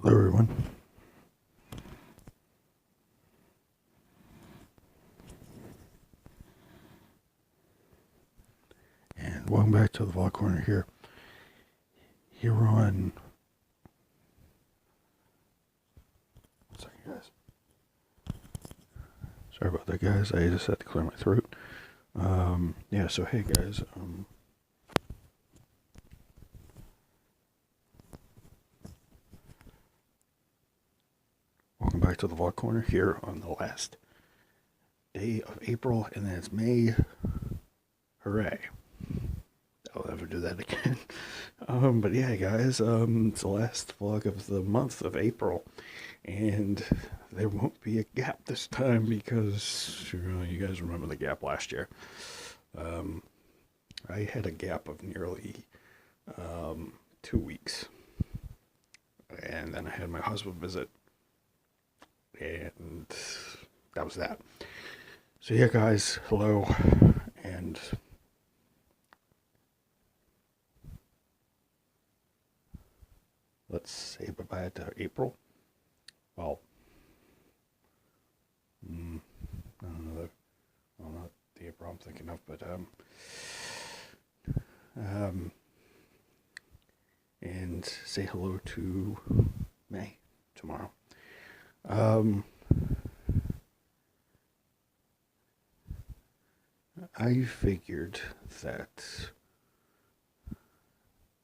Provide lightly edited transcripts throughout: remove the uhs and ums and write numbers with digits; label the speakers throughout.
Speaker 1: Hello, everyone. And welcome back to the Vlog Corner here on. One second, guys. Sorry about that, guys. I just had to clear my throat. Yeah. So hey, guys. Welcome back to the Vlog Corner here on the last day of April, and then it's May. Hooray! I'll never do that again. But yeah, guys. It's the last vlog of the month of April, and there won't be a gap this time because you guys remember the gap last year. I had a gap of nearly 2 weeks, and then I had my husband visit, and that was that. So yeah, guys, hello, and let's say bye-bye to April. Well, I don't know, well, not the April I'm thinking of, but and say hello to May tomorrow. I figured that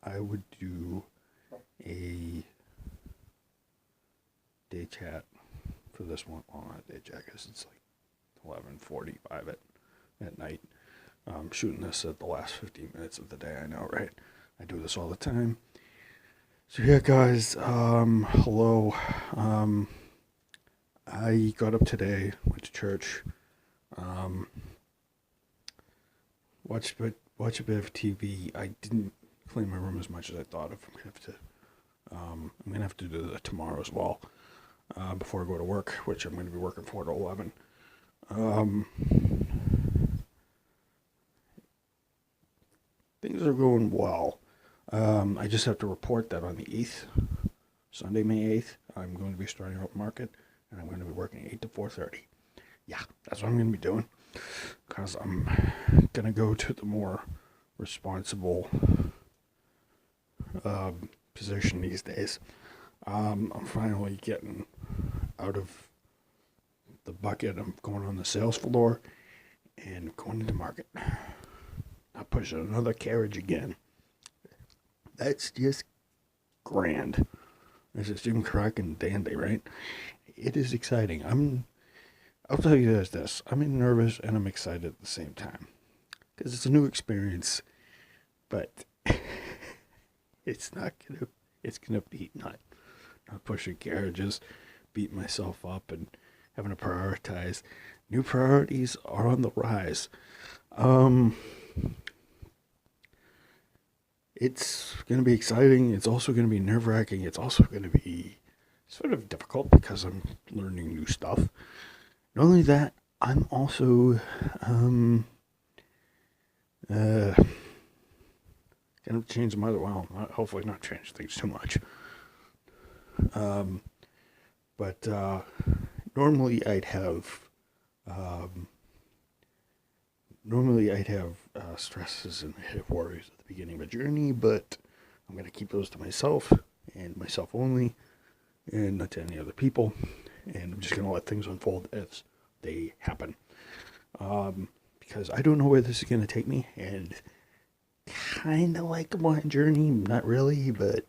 Speaker 1: I would do a day chat for this one. Well, not day chat, I guess it's like 11:45 at night. I'm shooting this at the last 15 minutes of the day. I know, right? I do this all the time. So yeah, guys. Hello. I got up today, went to church. Watched a bit of TV. I didn't clean my room as much as I thought. If I'm gonna have to do that tomorrow as well. Before I go to work, which I'm going to be working 4 to 11. Things are going well. I just have to report that on the 8th, Sunday, May 8th, I'm going to be starting up market, and I'm going to be working 8 to 4:30. Yeah, that's what I'm going to be doing, because I'm going to go to the more responsible position these days. I'm finally getting out of the bucket. I'm going on the sales floor and going into market. Not pushing another carriage again. That's just grand. This is Jim Crock and Dandy, right? It is exciting. I'll tell you this. I'm nervous and I'm excited at the same time. Because it's a new experience. But it's gonna beat not pushing carriages, beat myself up, and having to prioritize. New priorities are on the rise. It's going to be exciting. It's also going to be nerve-wracking. It's also going to be sort of difficult because I'm learning new stuff. Not only that, I'm also going to change my other. Well, hopefully not change things too much. But normally I'd have stresses and worries at the beginning of a journey, but I'm going to keep those to myself and myself only, and not to any other people. And I'm just going to let things unfold as they happen. Because I don't know where this is going to take me, and kind of like a blind journey, not really, but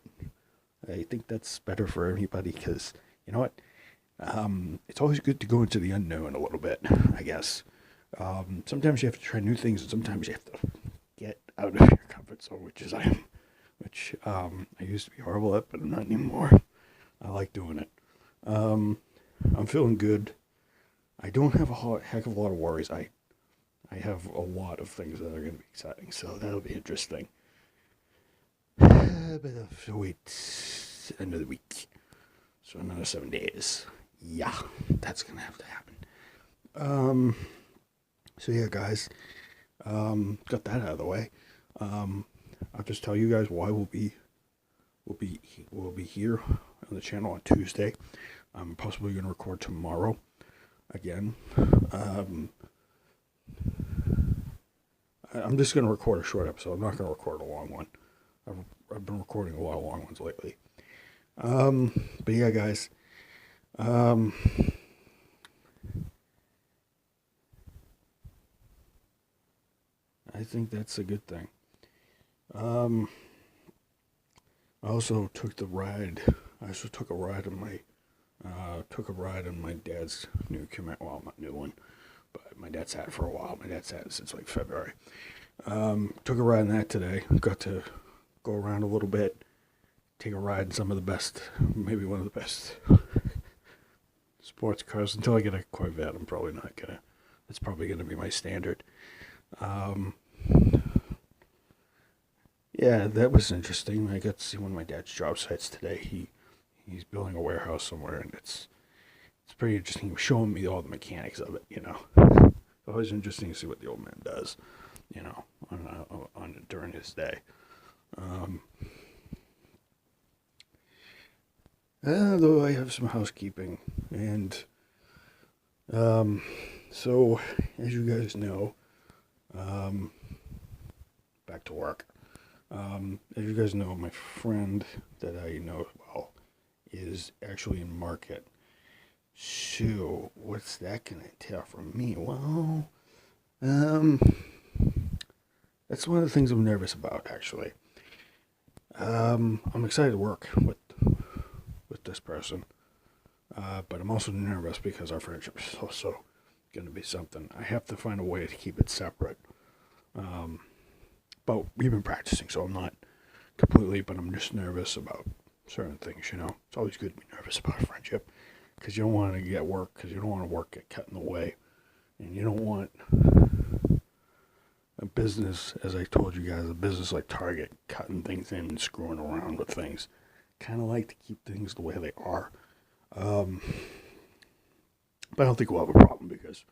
Speaker 1: I think that's better for everybody, because, you know what? It's always good to go into the unknown a little bit, I guess. Sometimes you have to try new things, and sometimes you have to get out of your comfort zone, which I used to be horrible at, but I'm not anymore. I like doing it. I'm feeling good. I don't have a heck of a lot of worries. I have a lot of things that are going to be exciting, so that'll be interesting. But I'll have to wait another week. So another 7 days. Yeah, that's going to have to happen. So yeah, guys, got that out of the way. I'll just tell you guys why we'll be here on the channel on Tuesday. I'm possibly going to record tomorrow again. I'm just going to record a short episode. I'm not going to record a long one. I've been recording a lot of long ones lately. But yeah, guys. I think that's a good thing. I also took a ride on my dad's new Camaro. Well, not new one, but my dad's had it for a while. My dad's had it since like February. Took a ride in that today. Got to go around a little bit, take a ride in some of the best, maybe one of the best sports cars. Until I get a Corvette, I'm probably not gonna. It's probably gonna be my standard. Yeah, that was interesting. I got to see one of my dad's job sites today. He's building a warehouse somewhere, and it's pretty interesting. He was showing me all the mechanics of it. It's always interesting to see what the old man does. On during his day. Though I have some housekeeping, and so as you guys know, back to work. As you guys know, my friend that I know well is actually in market. So what's that gonna entail from me? Well, that's one of the things I'm nervous about, actually. I'm excited to work with this person, but I'm also nervous because our friendship is also going to be something. I have to find a way to keep it separate. But we've been practicing, so I'm not completely, but I'm just nervous about certain things, It's always good to be nervous about a friendship, because you don't want to get work, because you don't want to work get cut in the way, and you don't want a business, as I told you guys, a business like Target, cutting things in and screwing around with things. Kind of like to keep things the way they are. But I don't think we'll have a problem because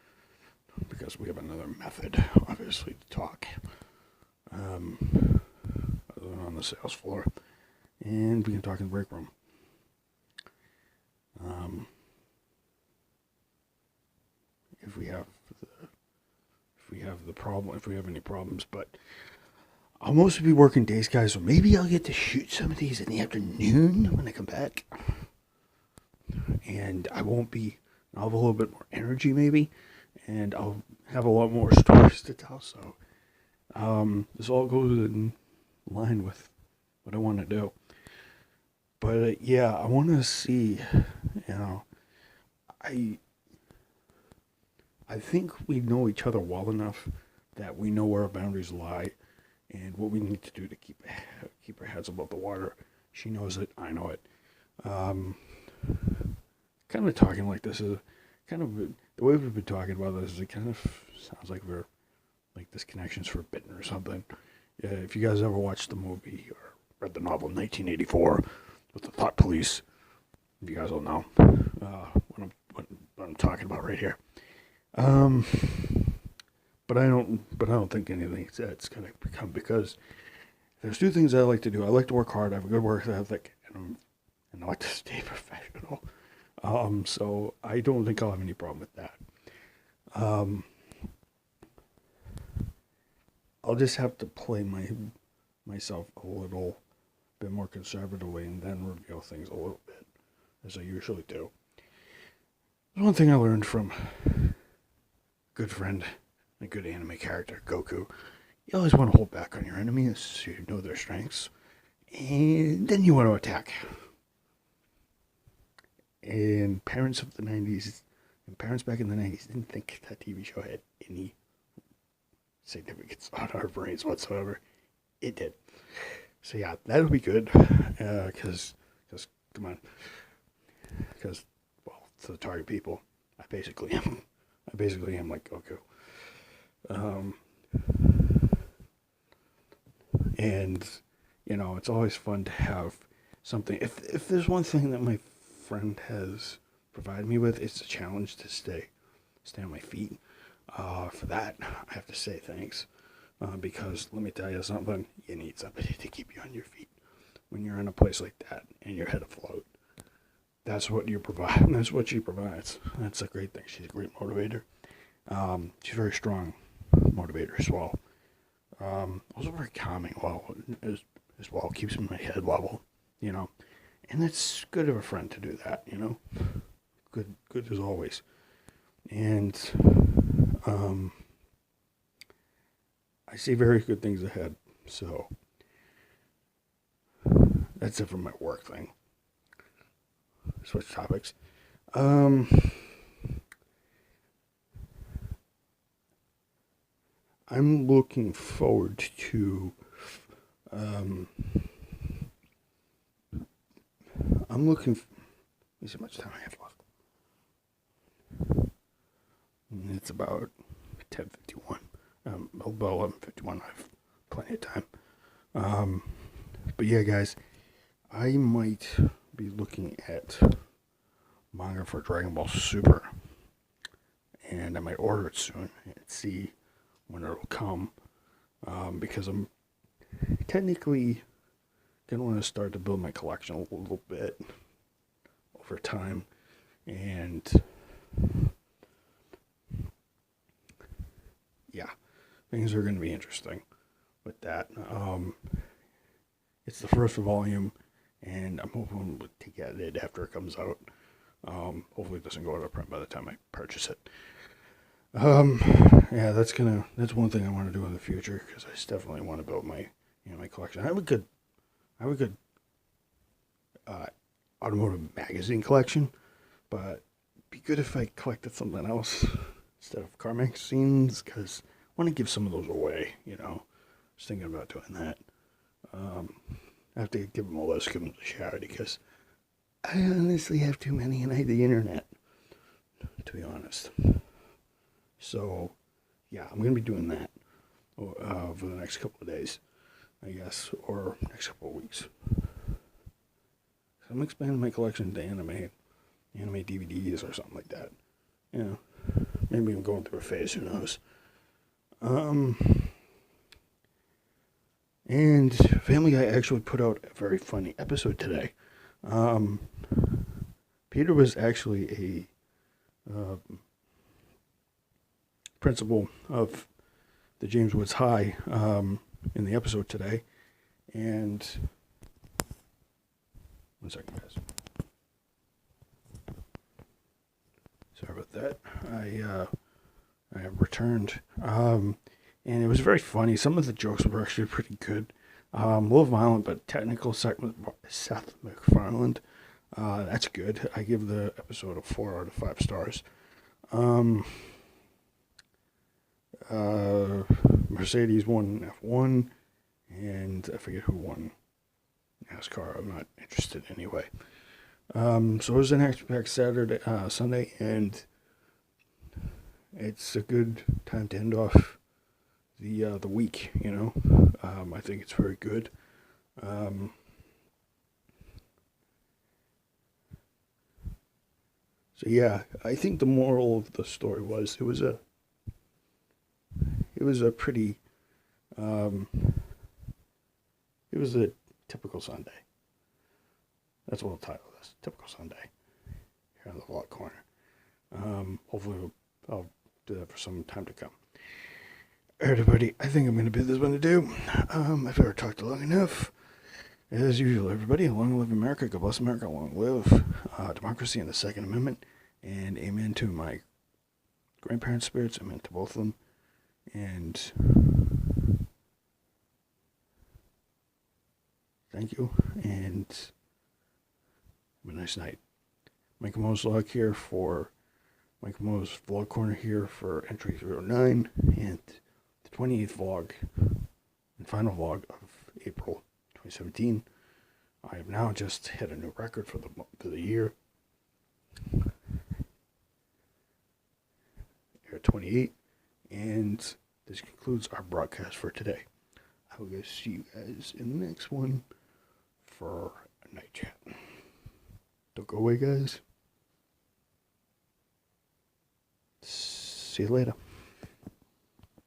Speaker 1: we have another method, obviously, to talk. Other than on the sales floor. And we can talk in the break room. If we have any problems, but I'll mostly be working days, guys, so maybe I'll get to shoot some of these in the afternoon when I come back. And I'll have a little bit more energy, maybe, and I'll have a lot more stories to tell, so this all goes in line with what I want to do. But yeah, I want to see, I think we know each other well enough that we know where our boundaries lie and what we need to do to keep our heads above the water. She knows it, I know it. Kind of talking like this is kind of the way we've been talking about this. It kind of sounds like we're like this connection's forbidden or something. If you guys ever watched the movie or read the novel 1984 with the Thought Police, if you guys all know what I'm talking about right here. But I don't think anything that's gonna become, because there's two things I like to do. I like to work hard. I have a good work ethic, and I like to stay professional. So I don't think I'll have any problem with that. I'll just have to play myself a little bit more conservatively and then reveal things a little bit, as I usually do. There's one thing I learned from a good friend, a good anime character, Goku. You always want to hold back on your enemies so you know their strengths, and then you want to attack. And parents of the 90s, and parents back in the 90s didn't think that TV show had any significance on our brains whatsoever. It did. So yeah, that'll be good, because come on, because, well, to the Target people, I basically am like Goku. And it's always fun to have something. If there's one thing that my friend has provided me with, it's a challenge to stay on my feet. For that, I have to say thanks, because let me tell you something, you need somebody to keep you on your feet when you're in a place like that and your head afloat. that's what you provide. That's what she provides. That's a great thing. She's a great motivator. She's a very strong motivator as well. Also very calming. As well, keeps my head level. And it's good of a friend to do that. Good as always. And I see very good things ahead. So that's it for my work thing. Switch topics. I'm looking forward to. Let me see how much time I have left. It's about 10:51. About 11:51. I have plenty of time. But yeah, guys, I might be looking at manga for Dragon Ball Super, and I might order it soon and see when it'll come, because I'm technically gonna want to start to build my collection a little bit over time, and yeah, things are gonna be interesting with that. It's the first volume, and I'm hoping to get it after it comes out. Hopefully it doesn't go out of print by the time I purchase it. Yeah, that's one thing I want to do in the future, because I definitely want to build my collection. I have a good automotive magazine collection, but it'd be good if I collected something else instead of car magazines, because I want to give some of those away. Just thinking about doing that. I have to give them a list, give them to charity, because I honestly have too many, and I hate the internet, to be honest. So, yeah, I'm going to be doing that for the next couple of days, I guess, or next couple of weeks. I'm expanding my collection to anime DVDs or something like that. Maybe I'm going through a phase, who knows. And Family Guy actually put out a very funny episode today. Peter was actually a principal of the James Woods High in the episode today. And one second, guys. Sorry about that. I have returned. And it was very funny. Some of the jokes were actually pretty good. A little violent, but technical segment by Seth MacFarlane. That's good. I give the episode a 4 out of 5 stars. Mercedes won F1, and I forget who won NASCAR. I'm not interested anyway. So it was an action-packed Sunday, and it's a good time to end off the week. I think it's very good. So yeah, I think the moral of the story was it was a pretty it was a typical Sunday. That's what I'll title this. Typical Sunday here on the Vlog Corner. Hopefully I'll do that for some time to come. Alright, everybody, I think I'm going to bid this one to do. I've ever talked long enough. As usual, everybody, long live America, God bless America, long live democracy and the Second Amendment, and amen to my grandparents' spirits, amen to both of them, and thank you, and have a nice night. Michael Mo's Vlog here for Michael Mo's Vlog Corner here for entry 309, and the 28th vlog and final vlog of April 2017. I have now just hit a new record for the year. Here at 28, and this concludes our broadcast for today. I will see you guys in the next one for a night chat. Don't go away, guys. See you later.